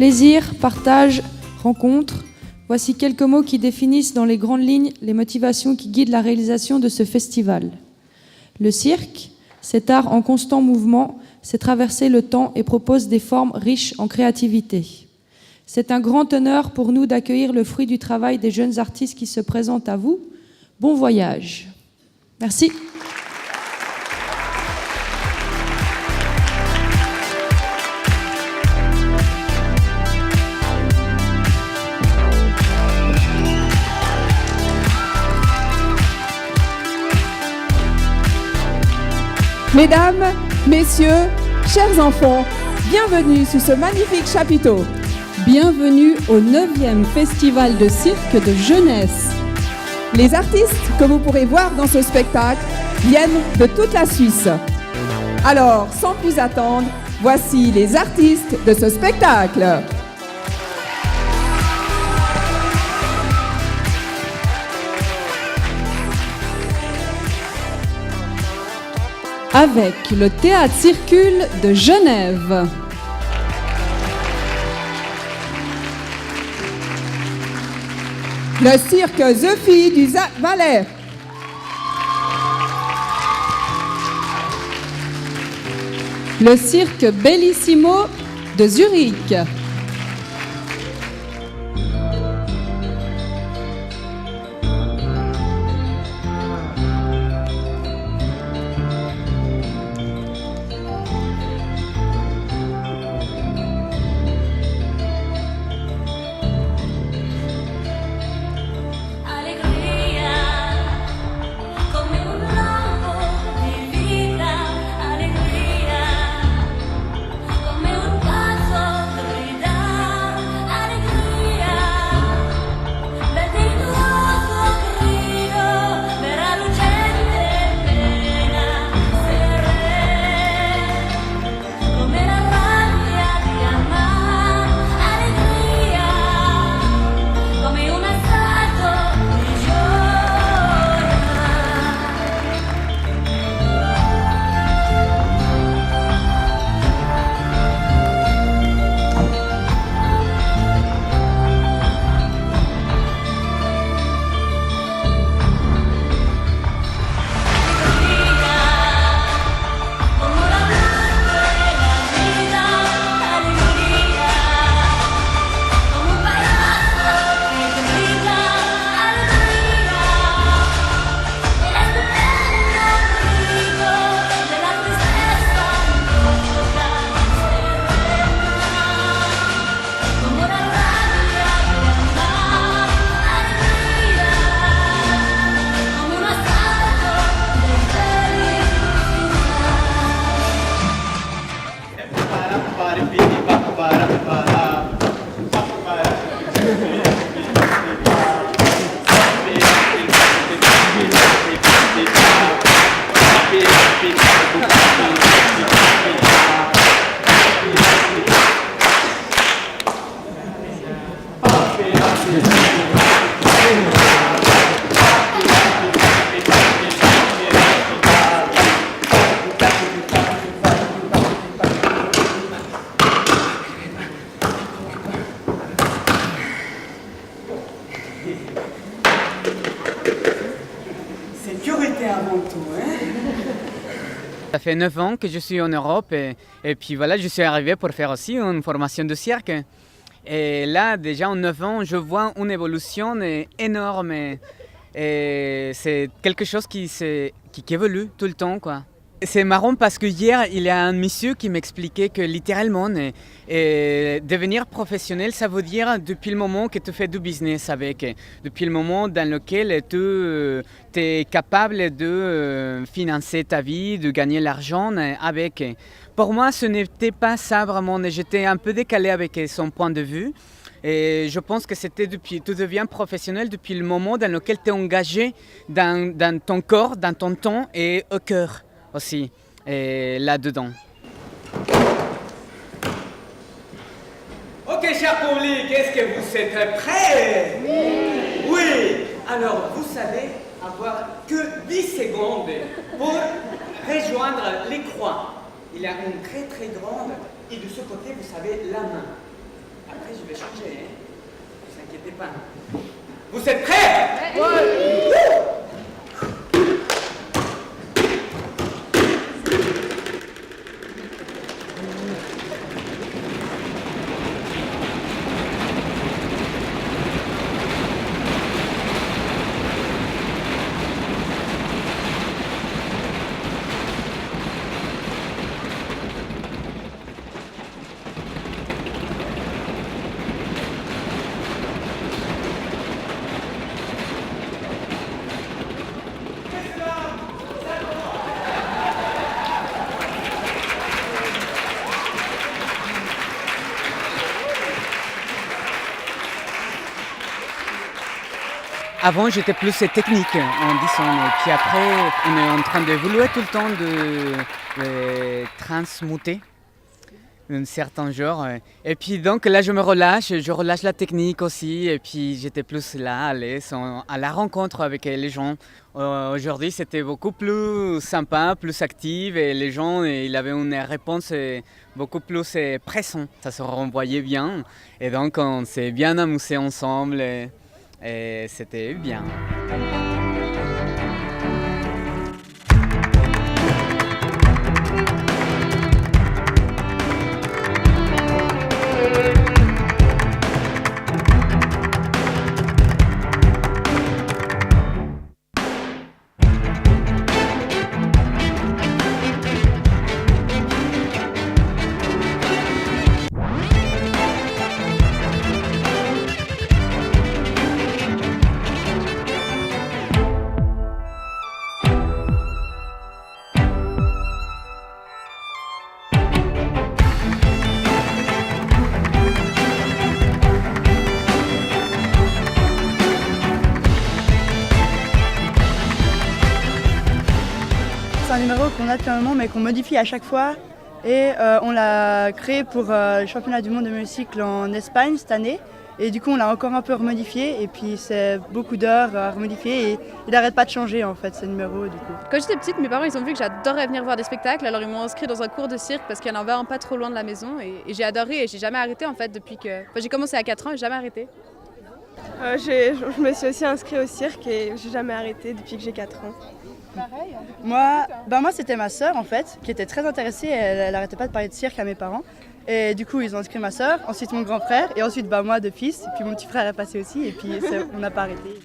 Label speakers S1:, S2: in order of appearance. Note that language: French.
S1: Plaisir, partage, rencontre. Voici quelques mots qui définissent dans les grandes lignes les motivations qui guident la réalisation de ce festival. Le cirque, cet art en constant mouvement, sait traverser le temps et propose des formes riches en créativité. C'est un grand honneur pour nous d'accueillir le fruit du travail des jeunes artistes qui se présentent à vous. Bon voyage. Merci.
S2: Mesdames, messieurs, chers enfants, bienvenue sous ce magnifique chapiteau.
S3: Bienvenue au 9e Festival de cirque de jeunesse.
S2: Les artistes que vous pourrez voir dans ce spectacle viennent de toute la Suisse. Alors, sans plus attendre, voici les artistes de ce spectacle.
S3: Avec le Théâtre Circule de Genève.
S2: Le cirque The Fille du Valais.
S3: Le cirque Bellissimo de Zurich.
S4: Sécurité avant tout, hein?
S5: Ça fait 9 ans que je suis en Europe et puis voilà, je suis arrivé pour faire aussi une formation de cirque. Et là, déjà en 9 ans, je vois une évolution énorme et c'est quelque chose qui évolue tout le temps, quoi. C'est marrant parce que hier, il y a un monsieur qui m'expliquait que littéralement, devenir professionnel, ça veut dire depuis le moment que tu fais du business avec, depuis le moment dans lequel tu es capable de financer ta vie, de gagner l'argent avec. Pour moi, ce n'était pas ça vraiment, j'étais un peu décalé avec son point de vue. Et je pense que c'était tu deviens professionnel depuis le moment dans lequel tu es engagé dans ton corps, dans ton temps et au cœur aussi, et là-dedans.
S4: Ok, cher public, est-ce que vous êtes prêts? Oui. Oui. Alors, vous savez avoir que 10 secondes pour rejoindre les croix. Il y a une très très grande et de ce côté, vous savez, la main. Après, je vais changer, hein. Ne vous inquiétez pas. Vous êtes prêts? Ouais.
S5: Avant, j'étais plus technique en disant, et puis après, on est en train d'évoluer tout le temps, de transmuter un certain genre. Et puis donc là, je relâche la technique aussi, et puis j'étais plus là, à l'aise, à la rencontre avec les gens. Aujourd'hui, c'était beaucoup plus sympa, plus actif, et les gens, ils avaient une réponse beaucoup plus pressante. Ça se renvoyait bien, et donc on s'est bien amusé ensemble. Et c'était bien.
S6: C'est un numéro qu'on a depuis un moment mais qu'on modifie à chaque fois et on l'a créé pour le championnat du monde de musique en Espagne cette année et du coup on l'a encore un peu remodifié et puis c'est beaucoup d'heures à remodifier et il n'arrête pas de changer en fait ce numéro du coup.
S7: Quand j'étais petite, mes parents ils ont vu que j'adorais venir voir des spectacles, alors ils m'ont inscrit dans un cours de cirque parce qu'il y en avait un pas trop loin de la maison et j'ai adoré et j'ai jamais arrêté en fait depuis que... Enfin, j'ai commencé à 4 ans et j'ai jamais arrêté.
S8: Je me suis aussi inscrite au cirque et j'ai jamais arrêté depuis que j'ai 4 ans.
S6: Pareil. Moi c'était ma sœur en fait qui était très intéressée, elle arrêtait pas de parler de cirque à mes parents et du coup ils ont inscrit ma sœur, ensuite mon grand frère et ensuite moi de fils et puis mon petit frère est passé aussi et puis on n'a pas arrêté.